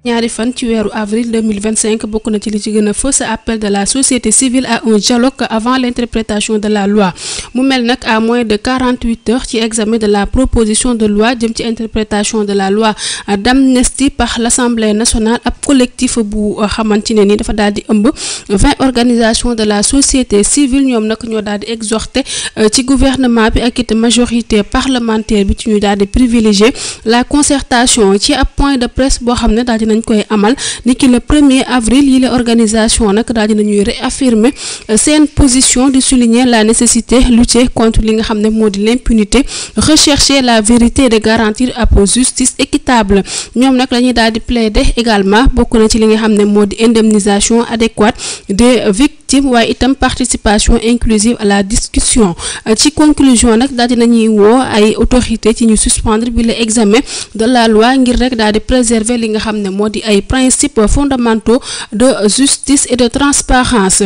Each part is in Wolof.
ñaari fan ci weeru avril 2025 bokk na ci li ci gën a fës appel de la société civile à un dialogue avant l'interprétation de la loi mu mel nag à moins de 48 heures ci examen de la proposition de loi jëm ci interprétation de la loi d'amnistie par l'Assemblée nationale ab collectif bu xamante ne ni dafa daal di ëmb 20 organisations de la société civile ñoom nag ñoo daal di exhorter ci gouvernement bi ak it majorité parlementaire bi ci ñu daal di privilégier la concertation ci ab point de presse boo xam ne daal di nañ koy amal niki le 1er avril yi la organisation nag daal dina ñuy réaffirmer seen position di souligner la nécessité lutter contre li nga xam ne moo di l'impunité rechercher la vérité de garantir ab justice équitable ñoom nag lañuy daal di plaider également bokk na ci li nga xam ne moo di indemnisation adéquate des victimes waaye itam participation inclusive à la discussion ci conclusion nag daal dinañuy woo ay autorité ci ñu suspendre bi le examen de la loi ngir rek daal di préserver li nga xam ne moo di ay principes fondamentaux de justice et de transparence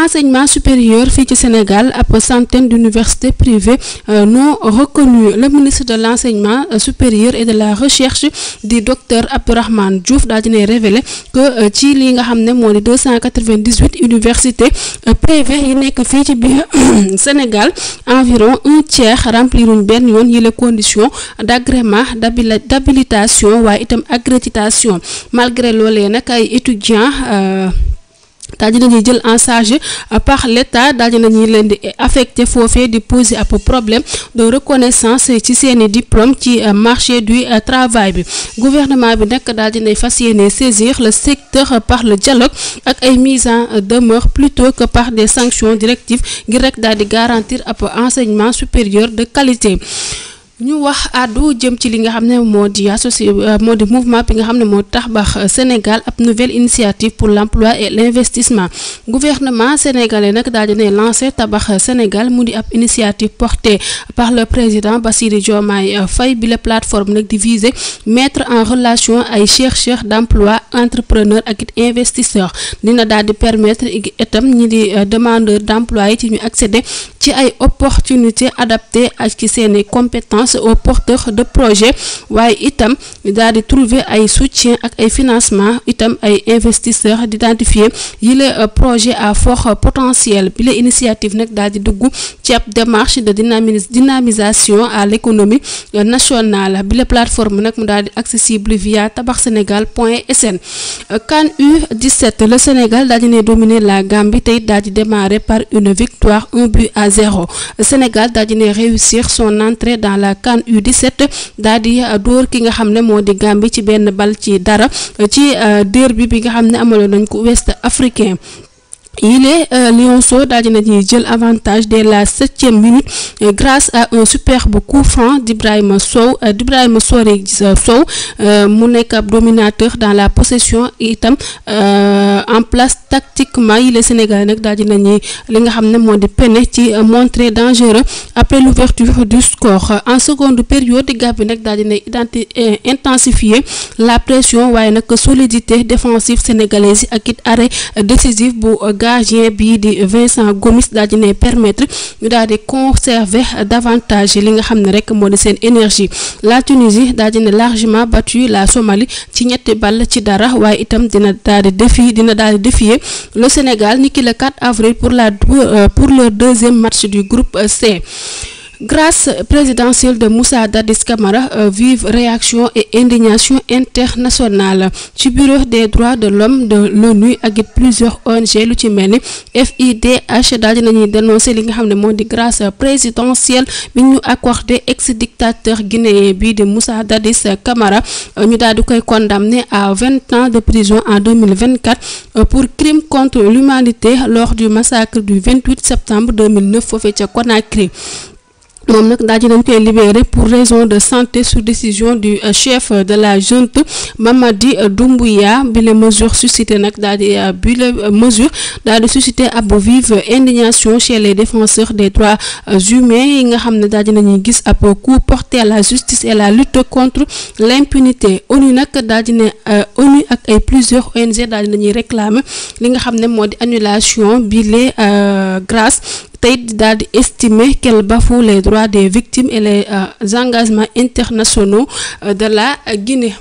enseignement supérieur fii ci Sénégal ab centaine d'universités privées non reconnues le ministre de l'enseignement supérieur et de la recherche di docteur Abdourahmane Diouf daal dinay révéler que ci li nga xam ne moo di 298 universités privées yi nekk fii ci biir Sénégal environ un tiers rempliruñ benn yoon yi les conditions d'agrément d'habilitation waaye itam accréditation malgré loolee nag ay étudiants daal dinañuy jël en charge par l'État daal dinañuy leen di affecté foofee di poser ab problème de reconnaissance ci seeni diplôme ci marché du travail bi gouvernement bi nag daal dinay fas yéene saisir le secteur par le dialogue ak ay mise en demeure plutôt que par des sanctions directives ngir rek daal di garantir ab enseignement supérieur de qualité. ñu wax àddu jëm ci li nga xam ne moo di mouvement bi nga xam ne moo tabax Sénégal ab nouvelle initiative pour l'emploi et l'investissement gouvernement sénégalais nag daal dina lancé tabax Sénégal mu di ab initiative portée par le président Bassirou Diomaye Faye bi la plateforme nag di viser mettre en relation ay chercheurs d'emploi entrepreneurs ak it investisseurs dina daal di permettre itam ñi di demandeurs d'emploi yi ci ñu accéder ci ay opportunités adaptées ak ci seeni compétences aux porteurs de projet waaye itam daal di trouver ay soutien ak ay financement itam ay investisseurs d'identifier yile projet à fort potentiel bi la initiative nag daal di dugg ci ab démarche de dynamisation à l'économie nationale bi la plateforme nag mu daal di accessible via tabaxsenegal.sn CAN U17 le Sénégal daal di ne dominer la Gambie tey daal di démarrer par une victoire 1-0 le Sénégal daal di ne réussir son entrée dans la CAN U17 daal di dóor ki nga xam ne moo di Gambie ci benn bal ci dara ci derby bi nga xam ne amaloon nañ ko Ouest africain Lionceaux daal dina ñuy jël avantage dès la 7e minute grâce à un superbe coup franc d'Ibrahima Sow mu nekk ab dominateur dans la possession itam en place tactiquement yi les Sénégalais nag daal dina ñuy li nga xam ne moo di peine ci montré dangereux après l'ouverture du score en seconde période Gambie nag daal dina intensifier la pression waaye nag solidité défensive sénégalaise yi ak it arrêt décisif bu gardien bii di Vincent Gomis daal di ne permettre ñu daal di conserver davantage li nga xam ne rek moo di seen énergie la Tunisie daal di ne largement battu la Somalie ci 3-0 waaye itam dina daal di défier le Sénégal niki le 4 avril pour le deuxième match du groupe C. Grâce présidentielle de Moussa Dadis Camara, vive réaction et indignation internationale ci bureau des droits de l'homme de l'ONU ak plusieurs ONG lu ci mel ni FIDH daal dinañuy dénoncer li nga xam ne moo di grâce présidentielle bi ñu accordé ex-dictateur guinéen bii de Moussa Dadis Camara ñu daal di koy condamné à 20 ans de prison en 2024 pour crime contre l'humanité lors du massacre du 28 septembre 2009 foofee ca Conakry. moom nag daal di nañ koy libéré pour raison de santé sous décision du chef de la junte Mamadi Doumbouya bi les mesures suscité nag daal di suscité ab vive indignation chez les défenseurs des droits humains yi nga xam ne daal di nañuy gis ab coup porté à la justice et la lutte contre l'impunité ONU nag daal di ne ONU ak ay plusieurs ONG daal di nañuy réclamer li nga xam ne moo di annulation bi les grâce tey daal di estimer qu'elle bafoue les droits des victimes et les engagements internationaux de la Guinée.